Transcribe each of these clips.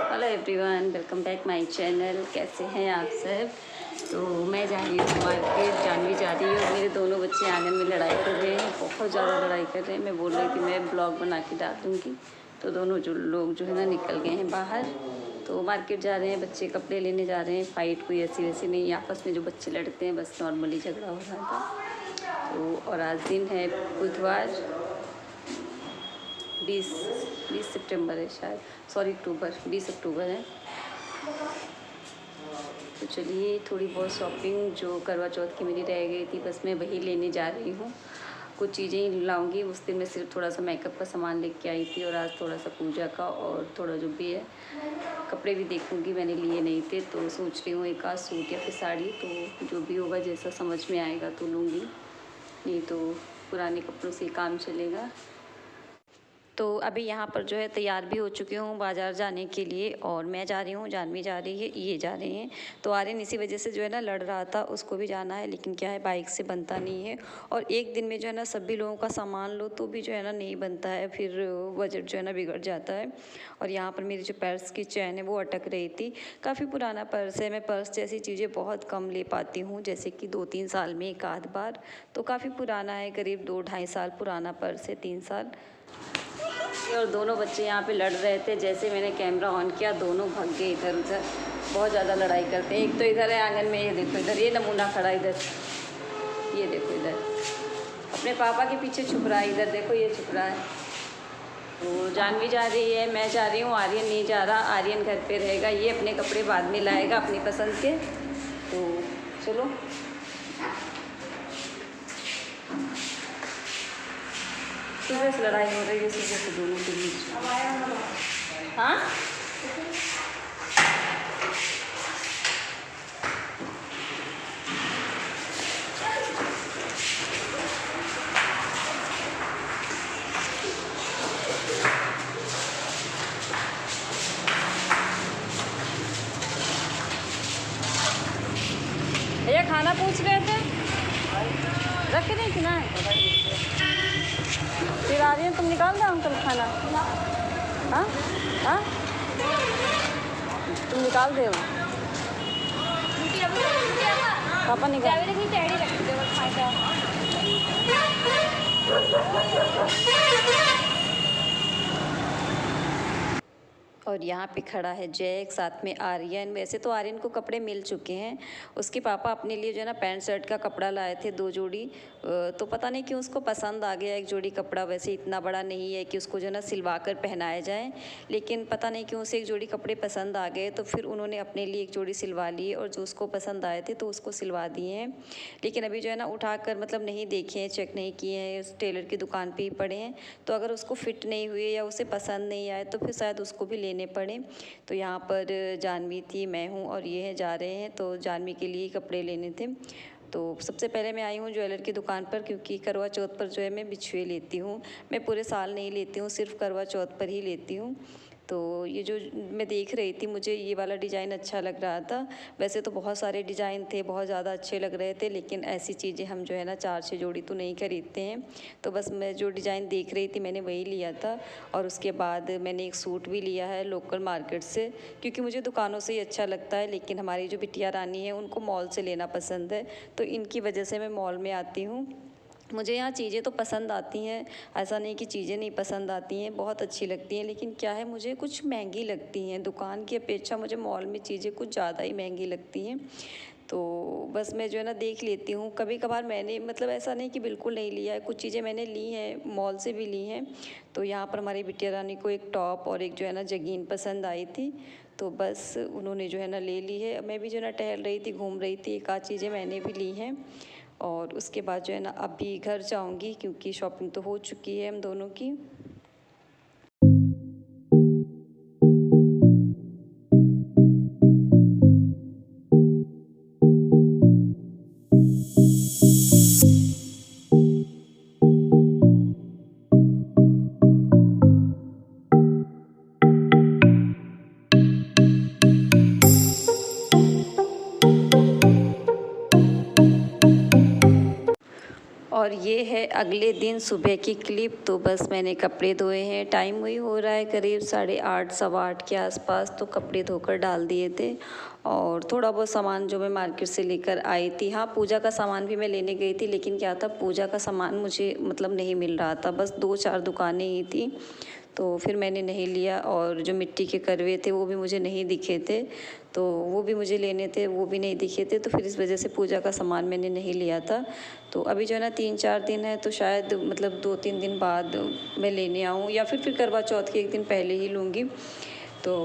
Hello everyone, welcome back my channel. कैसे हैं आप सब? तो मैं जा रही हूँ मार्केट, जानवी जा रही है और मेरे दोनों बच्चे आंगन में लड़ाई कर रहे हैं, बहुत ज़्यादा लड़ाई कर रहे हैं। मैं बोल रही थी मैं ब्लॉग बना के डाल दूँगी, तो दोनों लोग जो है ना निकल गए हैं बाहर। तो मार्केट जा रहे हैं, बच्चे कपड़े लेने जा रहे हैं। फ़ाइट कोई ऐसी वैसी नहीं, आपस में जो बच्चे लड़ते हैं बस नॉर्मली झगड़ा हो रहा था। तो और आज दिन है बुधवार, 20 सितंबर है शायद, सॉरी अक्टूबर, 20 अक्टूबर है। तो चलिए थोड़ी बहुत शॉपिंग जो करवा चौथ की मेरी रह गई थी बस मैं वही लेने जा रही हूँ। कुछ चीज़ें ही लाऊंगी। उस दिन मैं सिर्फ थोड़ा सा मेकअप का सामान लेके आई थी और आज थोड़ा सा पूजा का और थोड़ा जो भी है कपड़े भी देखूंगी। मैंने लिए नहीं थे तो सोच रही हूँ एक आध सूट या फिर साड़ी, तो जो भी होगा जैसा समझ में आएगा तो लूँगी, नहीं तो पुराने कपड़ों से काम चलेगा। तो अभी यहाँ पर जो है तैयार भी हो चुकी हूँ बाज़ार जाने के लिए, और मैं जा रही हूँ, जानवी जा रही है, ये जा रहे हैं। तो आर्यन इसी वजह से जो है ना लड़ रहा था, उसको भी जाना है, लेकिन क्या है बाइक से बनता नहीं है। और एक दिन में जो है ना सभी लोगों का सामान लो तो भी जो है ना नहीं बनता है, फिर बजट जो है ना बिगड़ जाता है। और यहाँ पर मेरी जो पर्स की चैन है वो अटक रही थी। काफ़ी पुराना पर्स है, मैं पर्स जैसी चीज़ें बहुत कम ले पाती हूँ, जैसे कि 2-3 साल में एक आध बार। तो काफ़ी पुराना है, करीब 2-2.5 साल पुराना पर्स है, 3 साल। और दोनों बच्चे यहाँ पे लड़ रहे थे। जैसे मैंने कैमरा ऑन किया दोनों भाग गए इधर उधर, बहुत ज़्यादा लड़ाई करते हैं। एक तो इधर है आंगन में, ये देखो इधर, ये नमूना खड़ा इधर, ये देखो इधर अपने पापा के पीछे छुप रहा है, इधर देखो ये छुप रहा है। तो जानवी जा रही है, मैं जा रही हूँ, आर्यन नहीं जा रहा, आर्यन घर पे रहेगा, ये अपने कपड़े बाद में लाएगा अपनी पसंद के। तो चलो सुबह से लड़ाई हो रही है, सुबह से दोनों के बीच। हाँ भैया खाना पूछ रहे थे, रख नहीं थी ना, फिर आ रही है, तुम निकाल दो अंकल खाना। हाँ हाँ तुम निकाल दे, पापा निकाल। और यहाँ पे खड़ा है जैक, साथ में आर्यन। वैसे तो आर्यन को कपड़े मिल चुके हैं, उसके पापा अपने लिए जो है ना पैंट शर्ट का कपड़ा लाए थे 2 जोड़ी। तो पता नहीं क्यों उसको पसंद आ गया एक जोड़ी कपड़ा। वैसे इतना बड़ा नहीं है कि उसको जो है ना सिलवा कर पहनाया जाए, लेकिन पता नहीं क्यों उसे एक जोड़ी कपड़े पसंद आ गए, तो फिर उन्होंने अपने लिए एक जोड़ी सिलवा ली और जो उसको पसंद आए थे तो उसको सिलवा दिए हैं। लेकिन अभी जो है ना उठा कर मतलब नहीं देखे हैं, चेक नहीं किए हैं, उस टेलर की दुकान पर ही पड़े हैं। तो अगर उसको फिट नहीं हुए या उसे पसंद नहीं आए तो फिर शायद उसको भी लेने पड़े। तो यहाँ पर जानवी थी, मैं हूँ और ये है जा रहे हैं। तो जानवी के लिए कपड़े लेने थे। तो सबसे पहले मैं आई हूँ ज्वेलर की दुकान पर, क्योंकि करवा चौथ पर जो है मैं बिछुए लेती हूँ। मैं पूरे साल नहीं लेती हूँ, सिर्फ करवा चौथ पर ही लेती हूँ। तो ये जो मैं देख रही थी, मुझे ये वाला डिज़ाइन अच्छा लग रहा था। वैसे तो बहुत सारे डिज़ाइन थे, बहुत ज़्यादा अच्छे लग रहे थे, लेकिन ऐसी चीज़ें हम जो है ना 4-6 जोड़ी तो नहीं खरीदते हैं। तो बस मैं जो डिज़ाइन देख रही थी मैंने वही लिया था। और उसके बाद मैंने एक सूट भी लिया है लोकल मार्केट से, क्योंकि मुझे दुकानों से ही अच्छा लगता है, लेकिन हमारी जो बिटिया रानी है उनको मॉल से लेना पसंद है, तो इनकी वजह से मैं मॉल में आती हूँ। मुझे यहाँ चीज़ें तो पसंद आती हैं, ऐसा नहीं कि चीज़ें नहीं पसंद आती हैं, बहुत अच्छी लगती हैं, लेकिन क्या है मुझे कुछ महंगी लगती हैं। दुकान की अपेक्षा मुझे मॉल में चीज़ें कुछ ज़्यादा ही महंगी लगती हैं। तो बस मैं जो है ना देख लेती हूँ। कभी कभार मैंने मतलब ऐसा नहीं कि बिल्कुल नहीं लिया है, कुछ चीज़ें मैंने ली हैं, मॉल से भी ली हैं। तो यहाँ पर हमारी बिटिया रानी को एक टॉप और एक जो है ना जगीन पसंद आई थी, तो बस उन्होंने जो है ना ले ली है। मैं भी जो है ना टहल रही थी, घूम रही थी, एक आध चीज़ें मैंने भी ली हैं। और उसके बाद जो है ना अभी घर जाऊंगी, क्योंकि शॉपिंग तो हो चुकी है हम दोनों की। और ये है अगले दिन सुबह की क्लिप। तो बस मैंने कपड़े धोए हैं, टाइम वही हो रहा है करीब 8:30 8:15 के आसपास। तो कपड़े धोकर डाल दिए थे और थोड़ा बहुत सामान जो मैं मार्केट से लेकर आई थी, हाँ पूजा का सामान भी मैं लेने गई थी, लेकिन क्या था पूजा का सामान मुझे मतलब नहीं मिल रहा था, बस 2-4 दुकानें ही थी तो फिर मैंने नहीं लिया। और जो मिट्टी के करवे थे वो भी मुझे नहीं दिखे थे, तो वो भी मुझे लेने थे, वो भी नहीं दिखे थे, तो फिर इस वजह से पूजा का सामान मैंने नहीं लिया था। तो अभी जो है ना 3-4 दिन है, तो शायद मतलब 2-3 दिन बाद मैं लेने आऊँ या फिर करवा चौथ के 1 दिन पहले ही लूँगी। तो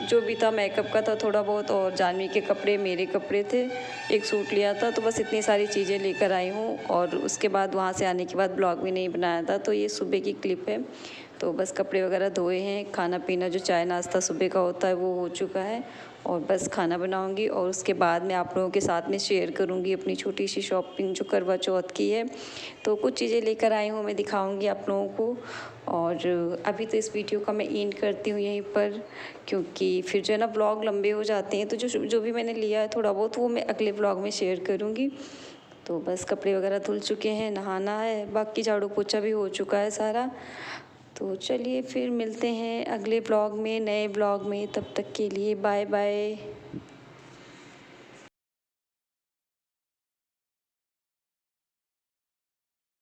जो भी था मेकअप का था थोड़ा बहुत, और जानवी के कपड़े, मेरे कपड़े थे, एक सूट लिया था, तो बस इतनी सारी चीज़ें लेकर आई हूँ। और उसके बाद वहाँ से आने के बाद ब्लॉग भी नहीं बनाया था, तो ये सुबह की क्लिप है। तो बस कपड़े वगैरह धोए हैं, खाना पीना जो चाय नाश्ता सुबह का होता है वो हो चुका है, और बस खाना बनाऊंगी और उसके बाद मैं आप लोगों के साथ में शेयर करूंगी अपनी छोटी सी शॉपिंग जो करवा चौथ की है। तो कुछ चीज़ें लेकर आई हूँ, मैं दिखाऊंगी आप लोगों को। और अभी तो इस वीडियो का मैं एंड करती हूँ यहीं पर, क्योंकि फिर जो है ना ब्लॉग लंबे हो जाते हैं। तो जो भी मैंने लिया है थोड़ा बहुत वो मैं अगले ब्लॉग में शेयर करूँगी। तो बस कपड़े वगैरह धुल चुके हैं, नहाना है, बाकी झाड़ू पोछा भी हो चुका है सारा। तो चलिए फिर मिलते हैं अगले ब्लॉग में, नए ब्लॉग में, तब तक के लिए बाय बाय।